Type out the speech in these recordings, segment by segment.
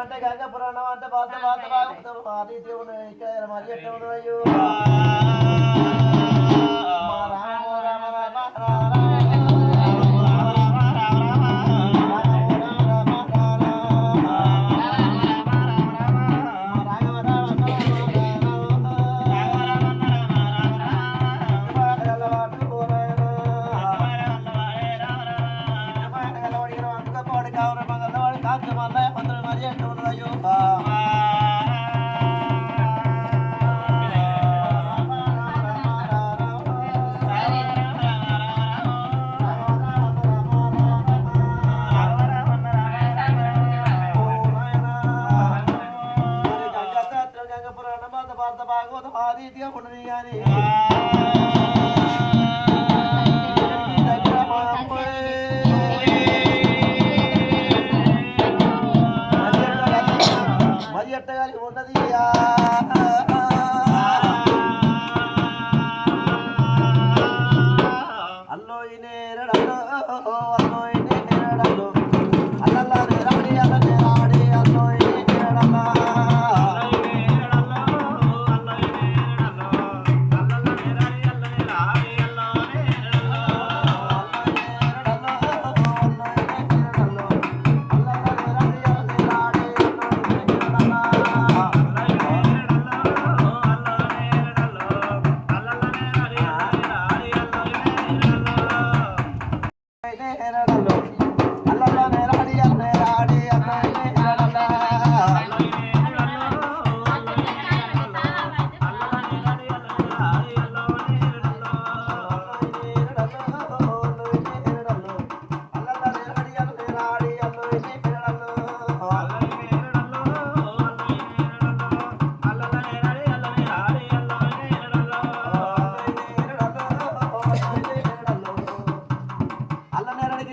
అంటే గంగ పురాణం అంటే బాధ బాధ బాగుతాం అది దేవుడు ఇక్కడ మరి ఎట్టవుడు అయ్యో రామ రామ రామ భాగవతం ఆ రీతిగా ఉండదు కానీ మరి ఎట్టగాలి ఉన్నది అల్లో ఈ నేరడలో అల్లో ఈ నేరడలో అల్లల్లా నేరాడి అల్ల నేరాడి అల్లో ఈ నేరడల్లా అల్ల నేరడికి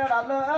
Hello.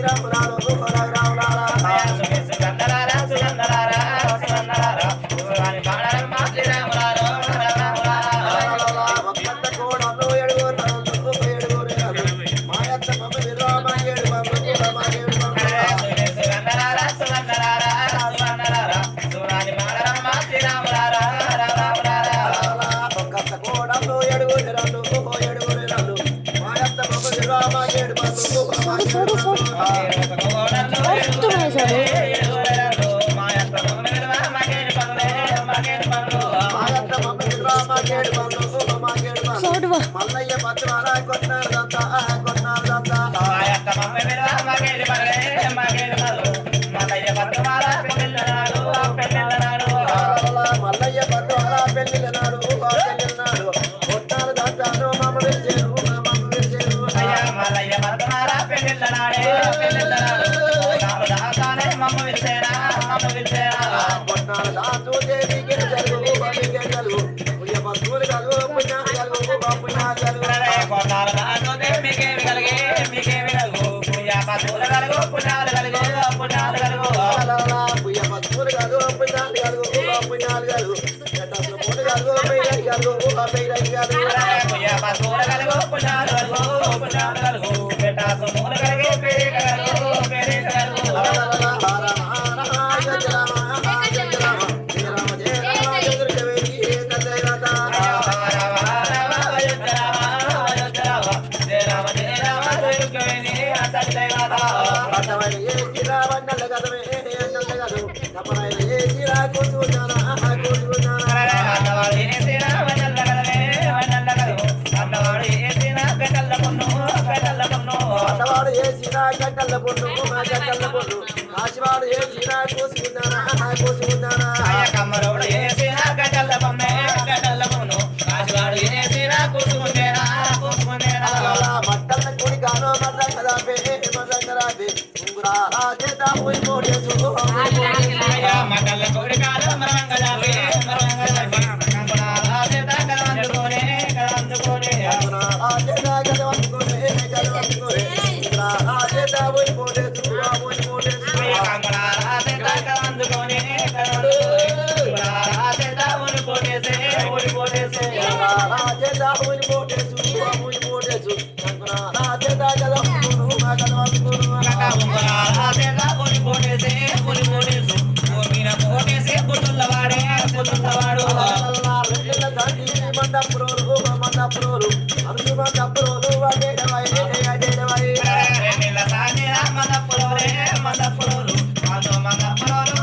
శ్రీరాములారు రఘురాములారా సుగంధరారా సుగంధరారా సుగంధరారా శివాని పాడరమ్మ శ్రీరాములారు రఘురాములారా ఒక్కంత కోడలు ఏడుగురు మాయత్త మమ్మ విరామ ఏడు సుగంధరారా సుగంధరారా సుగంధరారా శివాని పాడరమ్మ శ్రీరాములారా రఘురాములారా ఒక్కంత కోడలు ఏడుగురు మాయత్త మమ్మ విరామ ఏడు మల్లయ్య పత్రాల కొట్టారు మల్లయ్య పత్రాల పెళ్ళినాడు కొట్టారు దాంతాను మమ్మ విరిచేరు మల్లయ్య పత్రాల పెళ్ళినాడే మమ్మ విరిచేరా కొట్టారు దాంతో దేవి గిరిజలు గలు పుణ్యపత్రులు కలు పుణ్యాలు కొట్టారు దాంతో మీకేమి కలిగే మీకేమి కలుగు పుణ్యపత్రులు కలుగు పుణ్యాలు కలుగు పుణ్యాలు కలుగు పుణ్యపత్రులు కలుగు పుణ్యాలు కలుగు పుణ్యాలు కలుగు కలుగు పుణ్యపత్రులు కలుగు పుణ్యాలు కలుగు పుణ్యాలు కలుగు పెట్టాసు మూల కలిగే పేరే కలుగు పేరే కలుగు గడ్డల్ల పొన్ను కాశీవాడు ఏ చీరా కోసుకున్నానా కమ్మరోడు ఏ చీరా గడ్డల్ల పొన్ను కాశీవాడు ఏ చీరా కోసుకునేనా మట్టల్ల కొడి కానో మజంగరాబే ఉంగురా చేత పోయి మోడేసు మట్టల్ల కొడి కానో మరంగరాబే చేత కలందుకోనే మందపురోలు అరుసు మందపురోలు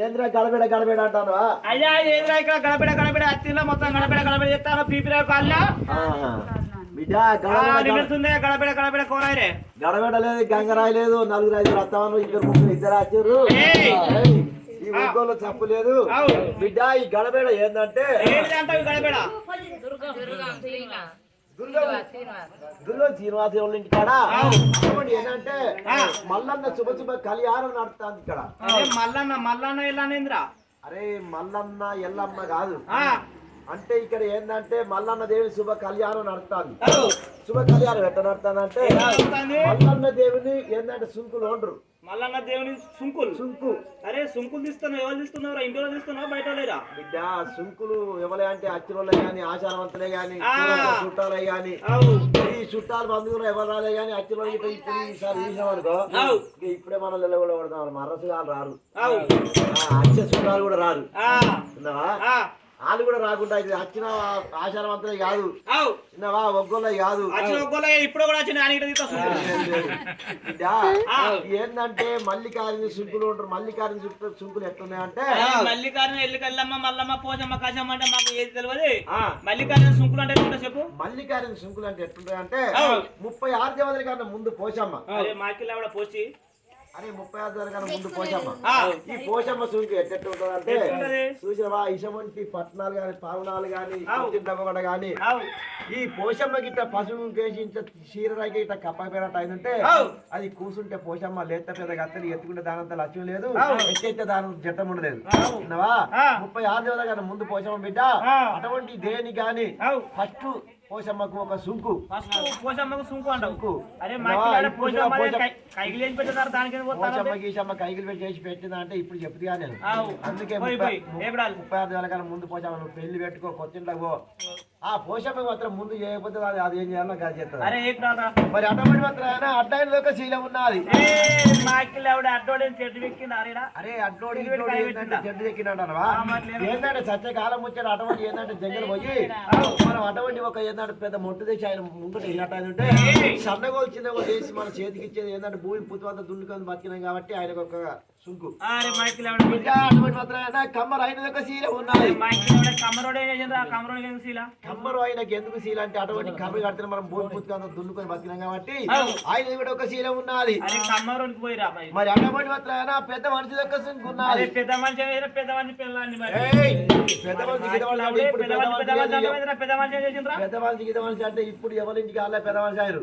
ఏంద్రా గడబిడ గడబిడ అంటాను అయ్యా ఏంద్రా ఇక్కడ గడబిడ గడబిడ అత్తిలో మొత్తం గడబిడ గడబిడ చెప్తాను పీపీరా కాళ్ళ బిడ్డ గడబిడ గడబిడ కోరాయిరే గడబిడ లేదు గంగరాయి లేదు 4 5 రత్తాలు 2 ఇద్దరు వచ్చారు ఈ ఊళ్ళో తప్పు లేదు బిడ్డ ఈ గడబిడ ఏంటంటే గడబిడ దుర్గం శ్రీనివాస వాళ్ళ ఇంటికాడ ఏంటంటే మల్లన్న శుభ కళ్యాణం నడుస్తుంది ఇక్కడ మల్లన్న ఎల్లానేంద్రా అరే మల్లన్న ఎల్లమ్మ కాదు అంటే ఇక్కడ ఏంటంటే మల్లన్న దేవి శుభ కళ్యాణం నడుస్తుంది శుభ కళ్యాణం ఎట్లా నడుతానంటే మల్లన్న దేవుని ఏంటంటే సుంకులు ఉండరు మల్లన్న దేవుని సుంకు అరే సుంకులు తీస్తున్నావు ఎవరు తీస్తున్నావు ఇంట్లో తీస్తున్నావు బయట లేరా బిడ్డ సుంకులు ఎవరే అంటే అచ్చిరోళ్ళే గాని ఆచారవంతులే గాని చుట్టాలే గాని ఈ చుట్టాలు బంధువులు ఎవరు రాలే గాని అచ్చిరోళ్ళకి ఇప్పుడు ఈసారి తీసాం అనుకో ఇప్పుడే మనం నిలబడి పడతాం మరసు వాళ్ళు రారు అచ్చ చుట్టాలు కూడా రారు వాళ్ళు కూడా రాకుండా వచ్చిన ఆచారవంతులే కాదు చిన్నవా ఒగ్గోళ్ళే కాదు ఇప్పుడు కూడా ఏంటంటే మల్లికారిని సుంకులు ఉంటారు మల్లికారిని సుంకులు ఎట్లున్నాయంటే మల్లికారిని ఎల్లికల్లమ్మ మల్లమ్మ పోచమ్మ కజమ్మ అంటే మాకు ఏది తెలియదు మల్లికారిని సుంకులు అంటే ఎట్లుంటా చెప్పు మల్లికారిని సుంకులు అంటే ఎట్లుంటాయంటే 36 దేవతల కన్నా ముందు పోచమ్మ మాకిల్ ఆవిడ పోచి అరే 36 కన్నా ముందు పోచమ్మ ఈ పోచమ్మ సూకి ఎట్టు ఉంటుందంటే చూసినవా ఇసమంటి పట్టణాలు గాని పావనాలు గాని డబ్బగడ గాని ఈ పోషమ్మ గిట్ట పశువు కేసి ఇంత చీరరాకి ఇట్లా కప్పకపోయినట్టు అయిందంటే అది కూసుంటే పోషమ్మ లేత పెద్ద గత్తలు ఎత్తుకుంటే దానంతా లక్ష్యం లేదు ఎత్తైతే దాని జట్టం ఉండలేదు విన్నావా 36 దేవతల కన్నా ముందు పోషమ్మ బిడ్డ అటువంటి దేని గాని ఫస్ట్ పోషమ్మకు ఒక సుంకు అంటావు అరే పోషమ్మ కైగిలి పెట్టి చేసి పెట్టిందా అంటే ఇప్పుడు చెప్తుగా నేను అందుకే 36 వేల కన్నా ముందు పోషమ్మ నువ్వు పెళ్లి పెట్టుకో కొత్తింట్లోకి పో ఆ పోషమ్మ మాత్రం ముందు చేయకపోతే అది ఏం చేయాలో కాదు చేస్తుంది మరి అటువంటి మాత్రం అడ్డాయిలో శీలం ఉన్నది అరే అడ్డోడి చెట్టు ఎక్కినట్టవా ఏంటంటే సత్యకాలం వచ్చాడు అటువంటి ఏంటంటే జంగలు పోయి మనం అటువంటి ఒక ఏంటంటే పెద్ద మొట్టు తెచ్చి ఆయన ముందు వెళ్ళినట్టుంటే సన్నగోలు చిన్నగోలు చేసి మన చేతికి ఇచ్చేది ఏంటంటే భూమి పుత్తువంతా దున్నుకొని బతికినాం కాబట్టి ఆయనకు ఒక సుంకు అటువంటి మాత్రం కమ్మరు ఆయన శీల ఉన్నది కమ్మరు ఆయనకి ఎందుకు శీల అంటే అటువంటి కమ్మరు కడితే మనం భూమి పుత్తుకంతా దున్నుకొని బతికినాం కాబట్టి ఆయన కూడా ఒక శీల ఉన్నది మరి అటువంటి మాత్రం పెద్ద మనిషి యొక్క సుంకు ఉన్నది పెద్ద మనిషి పెద్ద మనిషి అంటే ఇప్పుడు ఎవరి ఇంటికి వాళ్ళే పెద్ద మనిషి ఆయన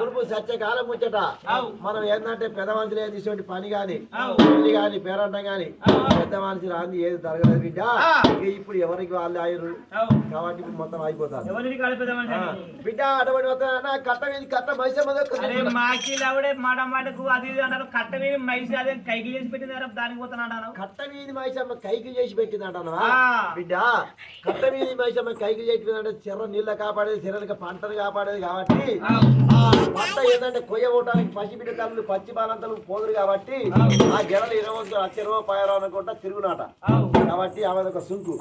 మురుపు సత్యకాలం ముచ్చట మనం ఏంటంటే పెద్ద మనుషులు ఏది ఇటువంటి పని గాని పెళ్లి గాని పేరంటం గాని పెద్ద మనిషి రాని ఏది జరగలేదు బిడ్డ ఇప్పుడు ఎవరికి వాళ్ళు ఆయరు కాబట్టి ఇప్పుడు మొత్తం అయిపోతారు బిడ్డ అటువంటి కట్ట మీద కట్ట మైసమ్మడే మాట మాటకు అది అన్నారు కట్ట మీద మైసి అదే కైకి చేసి పెట్టింది దానికి పోతాను కట్ట మీద మైసమ్మ కైకి చేసి పెట్టింది అంటావా బిడ్డ కట్ట మీద మైసమ్మ కైకి చేసి అంటే చెర్ర నీళ్ళ కాపాడేది చెర్రలకి పంటను కాపాడేది కాబట్టి పంట ఏంటంటే కొయ్య పోవటానికి పసిబిడ్డ తల్లు పచ్చి బాలంతలు పోదురు కాబట్టి ఆ జనలు 20 లక్ష పాయరా అనుకుంటా తిరుగునాట కాబట్టి ఆమె ఒక సుంకు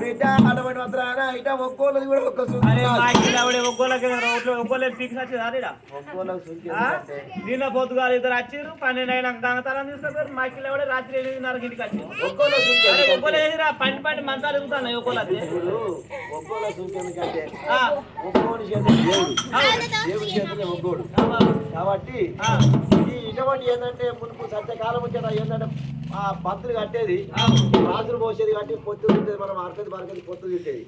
బిడ్డ అటువంటి మాత్రం ఇట ఒక్కోళ్ళది కూడా ఒక సుంకు నిన్న పొద్దుగా ఇద్దరు వచ్చారు 12 అయినాక దొంగతనం తీసుకొచ్చారు మాకిల్ ఎవడే రాత్రి 8:30 ఇంటికి వచ్చారు ఒక్కోలేదురా పండి మంచాలు ఎదుగుతున్నాయి ఒక్కోలది ఒక్కోల సుంకు ఎందుకంటే ఒక్కోని చేతి దేవుడి చేతిలో ఒక్కోడు కాబట్టి ఈ ఇటువంటి ఏంటంటే మునుపు సత్యకాలం వచ్చేట ఏంటంటే ఆ పంతులు కట్టేది రాజులు పోసేది కట్టి పొత్తు తింటేది మనం అరకది బరకది పొత్తు తింటేది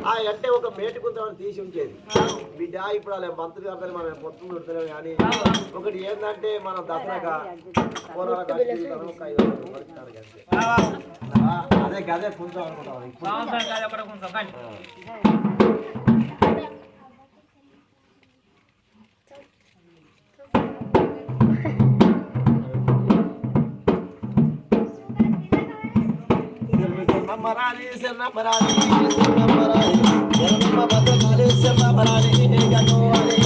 ఆ అంటే ఒక మేటు కొంత తీసి ఉంచేది బిడ్డ ఇప్పుడు అలా పంతులు కడతారు మనం పొత్తు తింటలేము కానీ ఒకటి ఏంటంటే మనం దసరాగా అదే గదే కొంచెం అనుకుంటాం మరాలి శరణ మరాలి శరణ మరాలి శరణ భద్రకాళి శరణ మరాలి గణోవాలి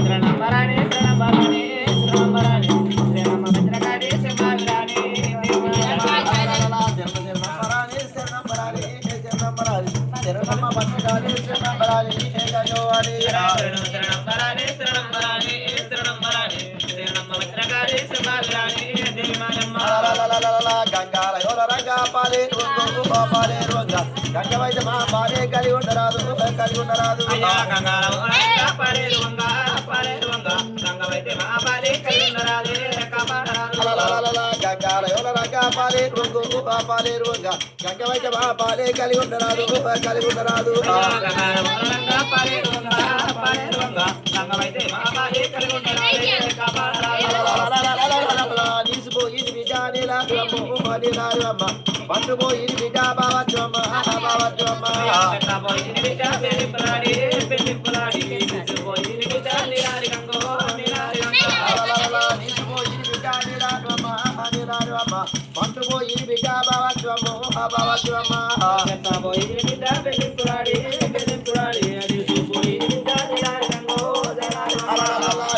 శరణ మరాలి శరణ మరాలి శరణ మరాలి శరణ భద్రకాళి శరణ మరాలి గంగాల యోల రంగా పాలే పాలే రంగ గంగవైతే మా పాలే కలిగి ఉండరాదు కలిగి ఉండరాదు గంగాల పాలే గంగవైతే మా పాలే కలిగి ఉండరాదు గంగాల యోల రంగా పాలే పాలే రంగ గంగవైతే మా పాలే కలిగి ఉండరాదు కలిగి ఉండరాదు నీసిపోయింది బిడ్డ నీలామ్మ పండుపోయింది బిడ్డ బావచ్చు అమ్మ బావచ్చు అమ్మ నీసిపోయింది బిడ్డ నీలామ్మ పండుపోయింది బిడ్డ బావచ్చు అమ్మ బావచ్చు అమ్మ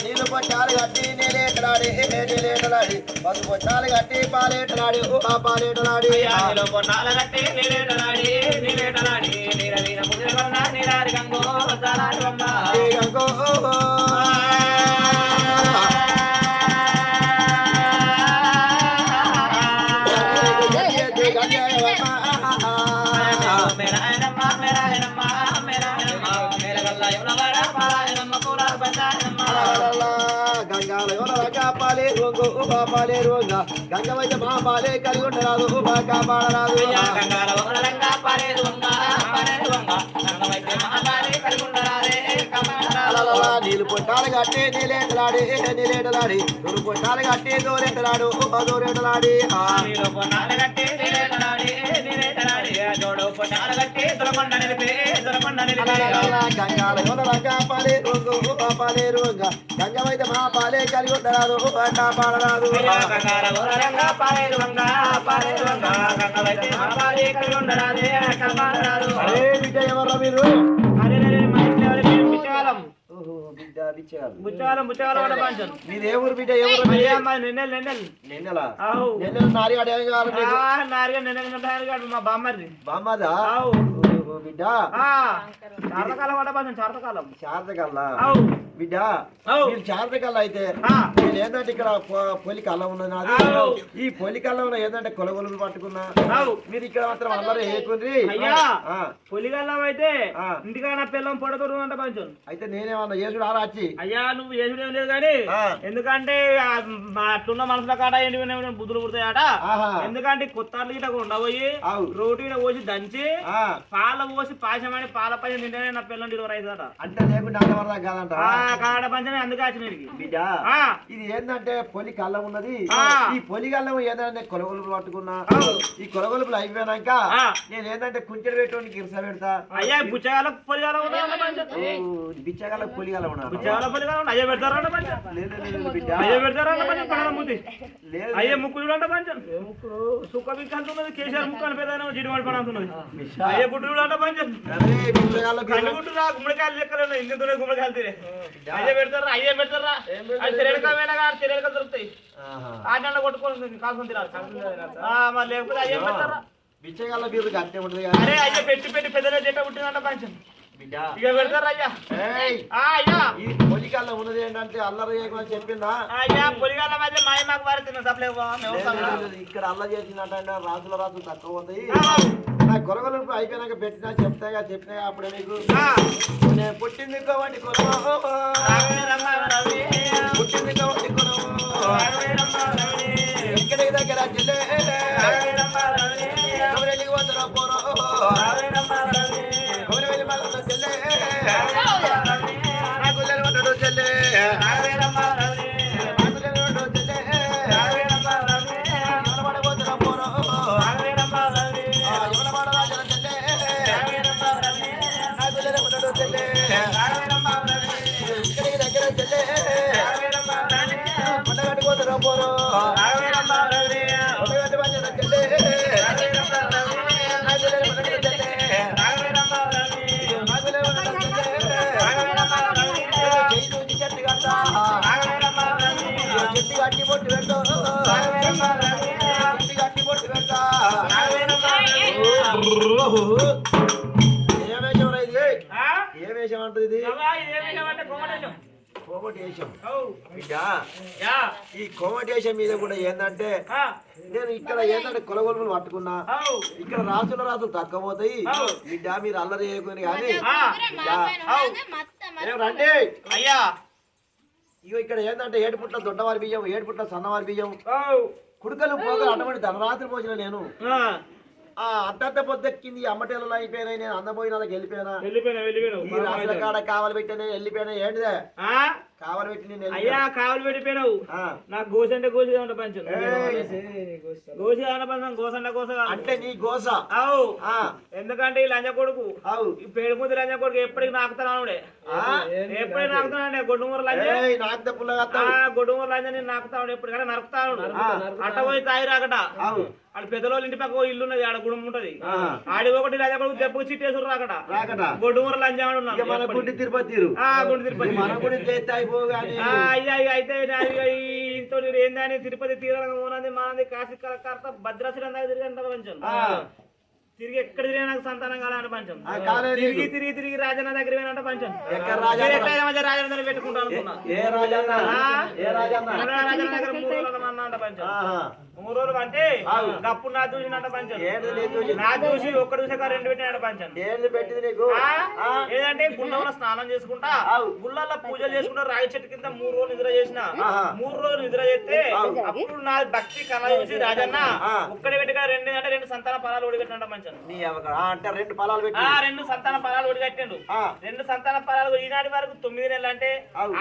నీళ్ళు పొట్టాలు కట్టి నీలేటలాడి నీలేటలాడి పసు పొట్టాలు కట్టి పాలేటలాడి పాలేటలాడి గంగో గంగాల పాలే రోగో పాలే రోగ గంగవైతే మా పాలే కలిగి ఉండరాదు కాపాడరాదు నీళ్ళు పొట్టాలు కట్టి నీలేటలాడి నీలేటలాడి నువ్వు పొట్టాలు కట్టి దూరేటలాడు దూరేటలాడి గంగాల రంగా పాలే రోగో పాలే రోగ గంగవైతే మా పాలే కలిగి ఉండరాదు కాపాడరాదు అరే బిడ్డ ఎవరు మీరు మీది ఏ ఊరు బిడ్డ ఎవరు నిన్నెలా నారి మా బామ్మది బామ్మదా బిడ్డ శారదకల్లా బిడ్డ మీరు శారదకల్లా అయితే నేను ఏంటంటే ఇక్కడ పొలికల్లా ఉన్నది నాది ఈ పొలికల్లా ఉన్న ఏంటంటే కొలగొలు పట్టుకున్నా మీరు ఇక్కడ మాత్రం అల్లరి వేయకుండ్రి పొలిగల్లం అయితే ఇంటికైనా పిల్లం పొడతడు అంట కొంచెం అయితే నేనేమన్నా చేసుడు ఆరాచి అయ్యా నువ్వు చేసుడు ఏం లేదు కానీ ఎందుకంటే అట్లున్న మనసుల కాడ ఏంటి బుద్ధులు పుడతాయట ఎందుకంటే కొత్త ఇట ఉండబోయి రోడ్డు మీద పోసి దంచి పాల పోసి పాశమని పాల పైన నిండే నా పిల్లలు డెలివరీ అవుతుందట అంటే లేకుండా కాదంట కాడ పంచమే అందుకే వచ్చిన బిడ్డ ఇది ఏంటంటే పొలి కళ్ళం ఉన్నది ఈ పొలి కళ్ళం ఏంటంటే కొలగొలుపులు పట్టుకున్నా ఈ కొలగొలుపులు అయిపోయినాక నేను ఏంటంటే కుంచెడు పెట్టడానికి ఇరుస పెడతా అయ్యా బుచ్చగాల పొలిగాల బిచ్చగాల పొలిగాల బుచ్చగాల పొలిగాల అయ్యే పెడతారా బిడ్డ అయ్యే పెడతారా ముద్ది అయ్యే ముక్కు చూడంట పంచం ముక్కు సుక్క బిక్క అంటున్నది కేసీఆర్ ముక్కు అని పెద్ద జిడిమాడి పని అంటున్నది అయ్యే గుడ్డు చూడంట పంచం కళ్ళు గుడ్డు రా గుమ్మడికాయలు లెక్కలు ఇందులో గుమ్మడికాయలు తినే అయ్యే పెడతారా అది తిరగకపోయినా కానీ తిరగక దొరుకుతాయి ఆటంలో కొట్టుకొని కాల్కొని తినాలి మరి లేకపోతే అయ్యే పెడతారా బిచ్చగాల బీరు గట్టే ఉంటది అరే అయ్యా పెట్టి పెద్దగా చెట్ట పుట్టినంట పంచం ఇక పెడతారా అయ్యా అయ్యా ఈ పొలికాల్లో ఉన్నది ఏంటంటే అల్లరి చేయమని చెప్పిందా అయ్యా పొలిగాల మధ్య మాయ మాకు వారి తిన్న తప్పలేదు ఇక్కడ అల్లరి చేసిందంటే రాసులు తక్కువ పోతాయి నా కొలగలు అయిపోయినాక పెట్టినా చెప్పినా అప్పుడే మీకు నేను పుట్టింది కాబట్టి పుట్టింది కాబట్టి ఇక్కడికి దగ్గర వెళ్ళి పోతున్నా పోరో వెళ్ళి మళ్ళీ చెల్లె చెల్లె పడిపోతున్నా పోరో ఇక్కడికి దగ్గర చెల్లె పండగట్టుకోతున్నా పోరో చెట్టు కట్టి పొట్టు పెడతా గట్టి పొట్టు పెడతా ఏ వేషం ఇది ఏ వేషం అంటుంది ఇది కోమటేశం అవు బిడ్డ యా ఈ కోమటేశం మీద కూడా ఏంటంటే ఆ నేను ఇక్కడ ఏంటంటే కొలగొలుపులు పట్టుకున్నా అవు ఇక్కడ రాసులు తక్కువ పోతాయి బిడ్డ మీరు అల్లరి చేయకుని కానీ ఆ ఏం రండి అయ్యా ఇగో ఇక్కడ ఏంటంటే 7 పుట్ల దొడ్డవారి బియ్యం 7 పుట్ల సన్నవారి బియ్యం అవు కుడుకలు పోగలు అటువంటి ధనరాత్రి పోసిన నేను ఆ ఆ అడ్డంత పొద్దెక్కింది అమ్మటేలలో అయిపోయినాయి నేను అందపోయినాలకు వెళ్ళిపోయినా వెళ్ళిపోయినా ఈ రాసుల కాడ కావాలి పెట్టి నేను వెళ్ళిపోయినా ఏంటిదే ఆ కావాలి పెట్టి నేను అయ్యా కావాలి వెళ్ళిపోయినావు నాకు గోస అంటే గోస కావాలంటే పంచం గోస కావాలంటే పంచం గోస అంటే గోస కావాలి అంటే నీ గోస అవు ఎందుకంటే ఈ లంజ కొడుకు అవు ఈ పేరు ముందు లంజ కొడుకు ఎప్పటికి నాకుతాడే ఎప్పటికి నాకుతాడే గొడ్డుమూర లంజ నాకు తప్పులు గొడ్డుమూర లంజ నేను నాకుతాడు ఎప్పటికైనా నరుకుతాడు అట్ట పోయి తాయి రాకట ఆడ పెద్దలోళ్ళ ఇంటి పక్క ఇల్లు ఉన్నది ఆడ గుడుము ఉంటది ఆడి ఒకటి లంజ కొడుకు దెబ్బకు చిట్టేసుడు రాకట గొడ్డుమూర లంజ మన గుండి తిరుపతి గుండి తిరుపతి మన గుడి చేస్తే అయిపోగాని అయ్యా అయితే ఇంతో ఏందని తిరుపతి తీరాలంగా పోనంది మానంది కాశీ కర్త భద్రాచలం దాకా తిరిగి అంటారు కొంచెం తిరిగి ఎక్కడ తిరిగి నాకు సంతానం కాలని పంచం తిరిగి రాజన్న దగ్గర పోయినంట పంచం రాజన్న దగ్గర పెట్టుకుంటాను అనుకున్నా రాజన్న దగ్గర 3 రోజులు అన్న అంట పంచం 3 రోజులు అంటే అప్పుడు నా చూసినట్ట పంచం నా చూసి ఒక్క చూసాక 2 పెట్టినట్ట పంచం పెట్టింది నీకు ఏదంటే గుళ్ళలో స్నానం చేసుకుంటా గుళ్ళల్లో పూజలు చేసుకుంటా రాగి చెట్టు కింద 3 రోజులు నిద్ర చేసిన 3 రోజులు నిద్ర చేస్తే అప్పుడు నా భక్తి కళ చూసి రాజన్న ఒక్కడి పెట్టుగా 2 అంటే 2 సంతాన ఫలాలు ఓడిపెట్టినట్ట పంచం అంటే 2 ఫలాలు పెట్టి 2 సంతాన ఫలాలు ఓడిగట్టిండు 2 సంతాన ఫలాలు ఈనాటి వరకు 9 నెలలు అంటే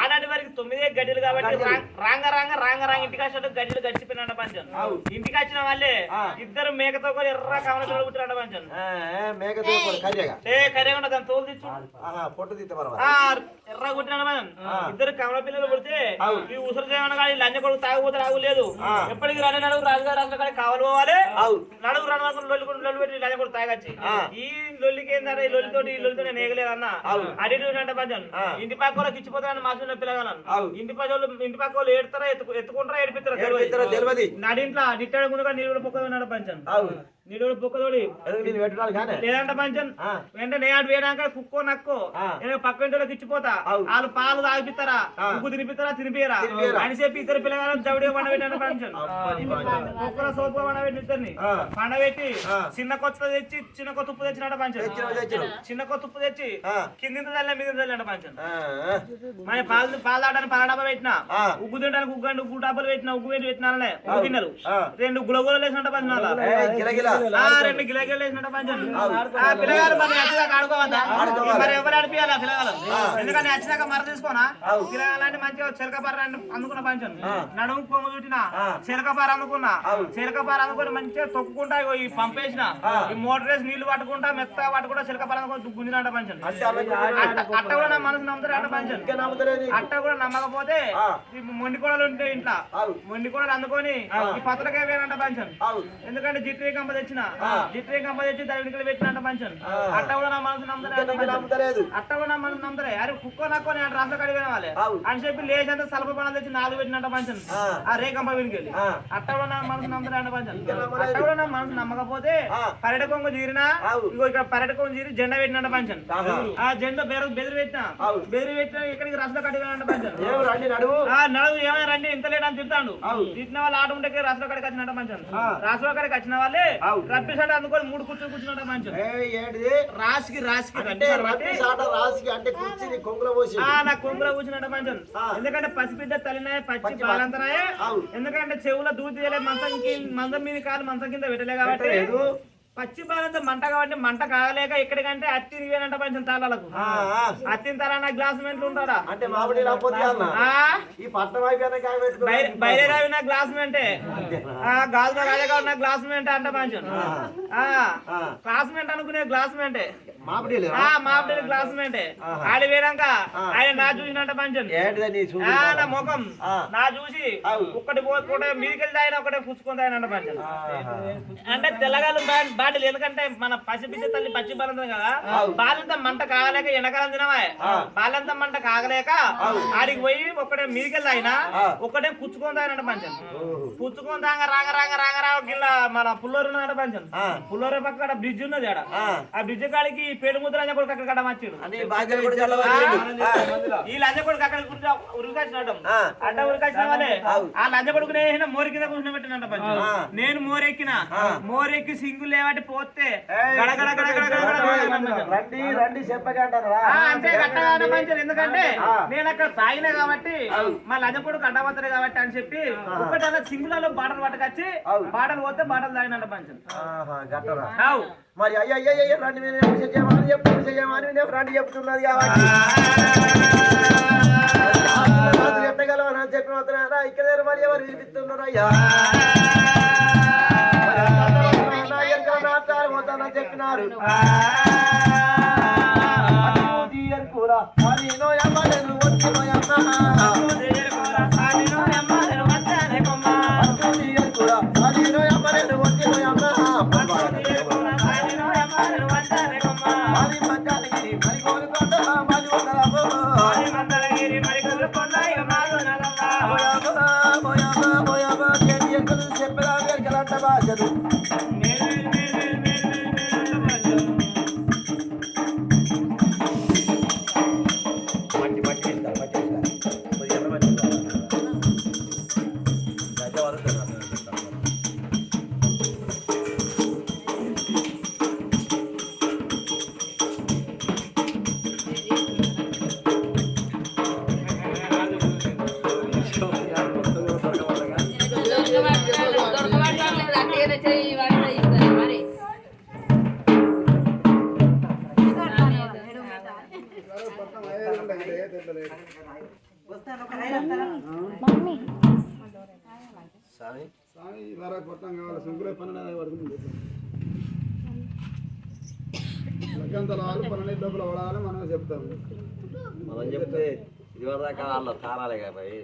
ఆనాటి వరకు 9 గడ్డలు కాబట్టి రాంగ ఇంటికి వచ్చినట్టు గడ్డలు గడిచిపోయినట్ట పంచం ఇంటికి వచ్చిన వాళ్ళే ఇద్దరు మేకతో కూడా ఎర్ర కమల పిల్లలు పుట్టినట్ట పంచం మేకతో కర్రీ ఉండదు దాని తోలు తెచ్చు పొట్టు తీస్తే ఎర్ర కొట్టినట్ట పంచం ఇద్దరు కమల పిల్లలు పుడితే ఈ ఉసురు చేయమని కానీ లంజ కొడుకు తాగుపోతే రాగులేదు ఎప్పటికి రెండు నడుగు రాజుగారు కానీ కావాలి పోవాలి నడుగు రెండు లొల్లి పెట్టి లంజ కొడుకు తాగచ్చి ఈ లొల్లికి ఏంటంటే ఈ లొల్లితో నేను ఏగలేదన్న అడిగినట్ట పంచం ఇంటి పక్క వాళ్ళకి ఇచ్చిపోతారని మాసిన పిల్లగాలను ఇంటి పక్క వాళ్ళు ఏడుతారా ఎత్తుకుంటారా ఏడిపిస్తారా తెలియదు నడింట్లో డిట్టాడు ముందుగా నీళ్ళు పొక్క ఉన్నాడు పంచం నీళ్ళు పొక్కతోడి లేదంట పంచం వెంటనే ఆడు వేయడాక కుక్కో నక్కో పక్క ఇంటికి ఇచ్చిపోతా వాళ్ళు పాలు తాగిపిస్తారా ఉప్పు తినిపిస్తారా అని చెప్పి ఇద్దరు పిల్లగాలను చవిడిగా పండబెట్టాడు పంచం కుక్కల సోపు పండబెట్టి ఇద్దరిని పండబెట్టి చిన్న కొత్త తెచ్చి చిన్న కొత్త ఉప్పు తెచ్చినట్ట పంచం చిన్న కొత్త ఉప్పు తెచ్చి కింద చల్ల మీద చల్లంట పంచం మన పాలు తాగడానికి పరడబ్బా పెట్టినా ఉగ్గు తినడానికి ఉగ్గు డబ్బలు పెట్టినా ఉగ్గు పెట్టినాలనే ఉగ్గు గిన్నెలు 2 గులగూలలు వేసినట్ట పంచం 2 గిలగిలలు వేసినట్ట పంచం పిల్లగారు మరి నచ్చినాక ఆడుకోవద్దా మరి ఎవరు ఆడిపియాలా పిల్లగాలు ఎందుకంటే నచ్చినాక మర తీసుకోనా పిల్లగాలంటే మంచిగా చిలకపార అందుకున్న పంచం నడుము కొమ్మ చుట్టిన చిలకపార అందుకుని మంచిగా తొక్కుకుంటా ఈ పంపేసిన ఈ మోటార్ వేసి నీళ్లు పట్టుకుంటా మెత్తగా పట్టుకుంటా చిలకపార అందుకొని గుంజినట్ట పంచం అట్ట కూడా నా మనసు నమ్ముతారు అంట పంచం అట్ట కూడా నమ్మకపోతే మొండి కూడలు ఉంటే ఇంట్లో మొండి కూడలు అందుకొని ఈ పత్రకాయ వేరంట పంచం ఎందుకంటే జిట్రీ కంప తెచ్చి దాని వెనుకలు పెట్టినంట పంచం అట్ట కూడా నా మనసు నమ్ముతారు అట్ట కూడా నా మనసు నమ్ముతారే అరే కుక్కో నక్కో నేను రాష్ట్ర కడిగిన వాళ్ళే అని చెప్పి లేచంతా సలప పనులు తెచ్చి 4 పెట్టినంట పంచం ఆ రే కంప వెనుకెళ్ళి అట్ట కూడా నా మనసు నమ్ముతారు అంట పంచం అట్ట కూడా నా మనసు నమ్మకపోతే పర్యటకొంగ జీరినా ఇగో ఇక్కడ పర్యటకొంగ జీరి జెండా పెట్టినంట పంచం ఆ జెండా బెదిరి పెట్టినా ఇక్కడికి రాష్ట్ర కడిగినంట పంచం నడువు ఏమైనా రండి ఇంత లేట్ అని తింటాడు తిట్టిన వాళ్ళు ఆట ఉంటే రాష్ట్ర కడికి వచ్చినట్ట పంచం రాష్ట్ర కడికి వచ్చిన వాళ్ళే రప్పిసాట అందుకొని 3 కుర్చీలు కూర్చున్నట్ట మంచం రాసికి నా కొంగులో కూర్చున్నట్ట మంచం ఎందుకంటే పసిబిడ్డ తల్లినాయ పచ్చి బాలంతనాయ ఎందుకంటే చెవుల దూది మంచం మీద కాలు మంచం కింద పెట్టలే కాబట్టి పచ్చి బాలంత మంట కాబట్టి మంట కాగలేక ఎక్కడికంటే అత్తి తిరిగానంట పంచం తాళాలకు అత్తిన తల గ్లాస్ మెంట్లు ఉంటాడా అంటే మామిడి బయలుదేరావి నా గ్లాస్ మెంటే గాజులో రాజగా ఉన్న గ్లాస్ మెంటే అంట పంచం క్లాస్ మెంట్ అనుకునే గ్లాస్ మెంటే మామిడి గ్లాస్ మెంటే ఆడి వేయడాక ఆయన నా చూసినట్ట పంచం నా ముఖం నా చూసి ఒక్కటి పోతే మీదికెళ్ళి ఆయన ఒకటే పుచ్చుకుంది ఆయన పంచం అంటే తెల్లగాలు బాటిల్ ఎందుకంటే మన పసి బిడ్డ తల్లి పచ్చి బాలంతం కదా బాలంతా మంట కాగలేక ఎండాకాలం తినవా బాలంతా మంట కాగలేక ఆడికి పోయి ఒకటే మీదికెళ్ళి అయినా ఒకటే పుచ్చుకొని తాగినట్టు పంచం పుచ్చుకొని తాగ రాగ రాగ రాగ రాగ గిల్ల మన పుల్లూరు ఉన్నట్టు పంచం పుల్లూరు పక్క బ్రిడ్జ్ ఉన్నది ఆడ ఆ బ్రిడ్జ్ కాడికి పేడు ముద్ర లంజ కొడుకు అక్కడ కట్ట మచ్చాడు ఈ లంజ కొడుకు అక్కడ ఉరికొచ్చినట్టు అడ్డ ఉరికొచ్చిన వాళ్ళే ఆ లంజ కొడుకు నేను మోరి కింద కూర్చుని పెట్టినట్టు పంచం నేను మోరెక్కిన మోరెక్కి సింగులు లేవట్టి పోతే అంతే కట్టగా పంచారు ఎందుకంటే నేను అక్కడ తాగినా కాబట్టి మా లంజపొడు కట్టబడతాడు కాబట్టి అని చెప్పి ఒకటి అలా సింగులలో బాటలు పట్టుకొచ్చి బాటలు పోతే బాటలు తాగినట్టు పంచారు మరి అయ్యో రండి చేయమని రండి చెప్తున్నది కాబట్టి చెప్పగలవని చెప్పి మాత్రం ఇక్కడ మరి ఎవరు వినిపిస్తున్నారు అయ్యా చెప్పినారు చెప్పగలంట బాధ్యత మనం చెప్తాం మనం చెప్తే ఇది వరదాకా వాళ్ళ తారాలే కాబట్టి